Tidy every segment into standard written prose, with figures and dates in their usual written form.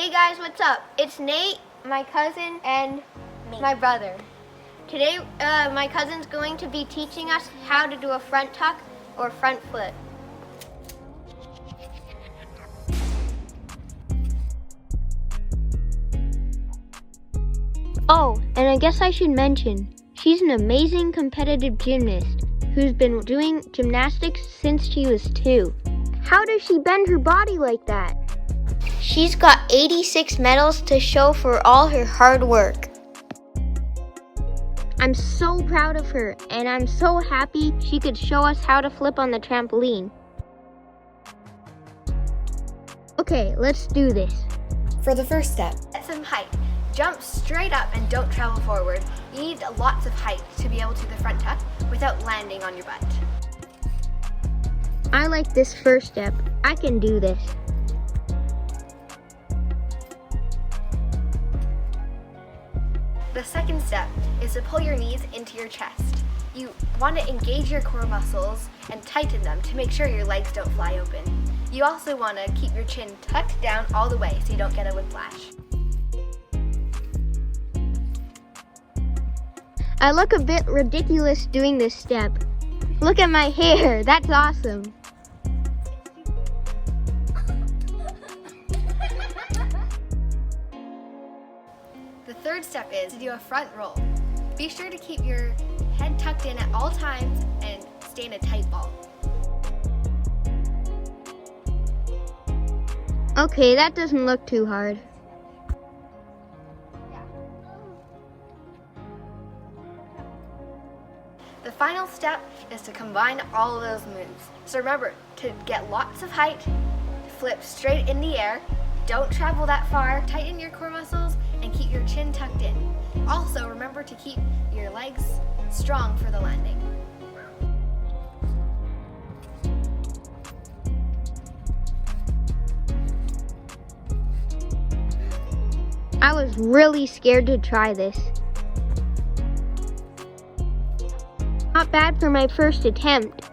Hey guys, what's up? It's Nate, my cousin, and my brother. Today, my cousin's going to be teaching us how to do a front tuck or front flip. Oh, and I guess I should mention, she's an amazing competitive gymnast who's been doing gymnastics since she was 2. How does she bend her body like that? She's got 86 medals to show for all her hard work. I'm so proud of her, and I'm so happy she could show us how to flip on the trampoline. Okay, let's do this. For the first step, get some height. Jump straight up and don't travel forward. You need lots of height to be able to do the front tuck without landing on your butt. I like this first step. I can do this. The second step is to pull your knees into your chest. You want to engage your core muscles and tighten them to make sure your legs don't fly open. You also want to keep your chin tucked down all the way so you don't get a whiplash. I look a bit ridiculous doing this step. Look at my hair, that's awesome. The third step is to do a front roll. Be sure to keep your head tucked in at all times and stay in a tight ball. Okay, that doesn't look too hard. The final step is to combine all of those moves. So remember to get lots of height, flip straight in the air, don't travel that far, tighten your core muscles, and keep your chin tucked in. Also, remember to keep your legs strong for the landing. I was really scared to try this. Not bad for my first attempt.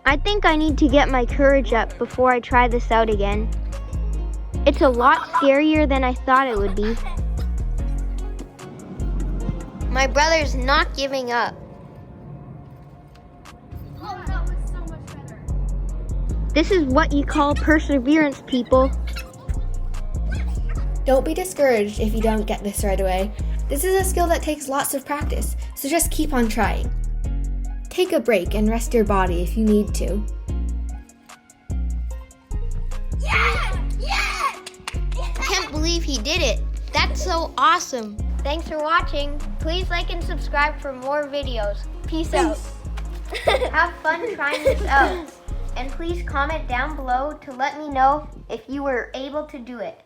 I think I need to get my courage up before I try this out again. It's a lot scarier than I thought it would be. My brother's not giving up. Oh, that was so much better. This is what you call perseverance, people. don't be discouraged if you don't get this right away. This is a skill that takes lots of practice, so just keep on trying. Take a break and rest your body if you need to. I can't believe he did it. That's so awesome. Thanks for watching. Please like and subscribe for more videos. Peace out. Have fun trying this out. And please comment down below to let me know if you were able to do it.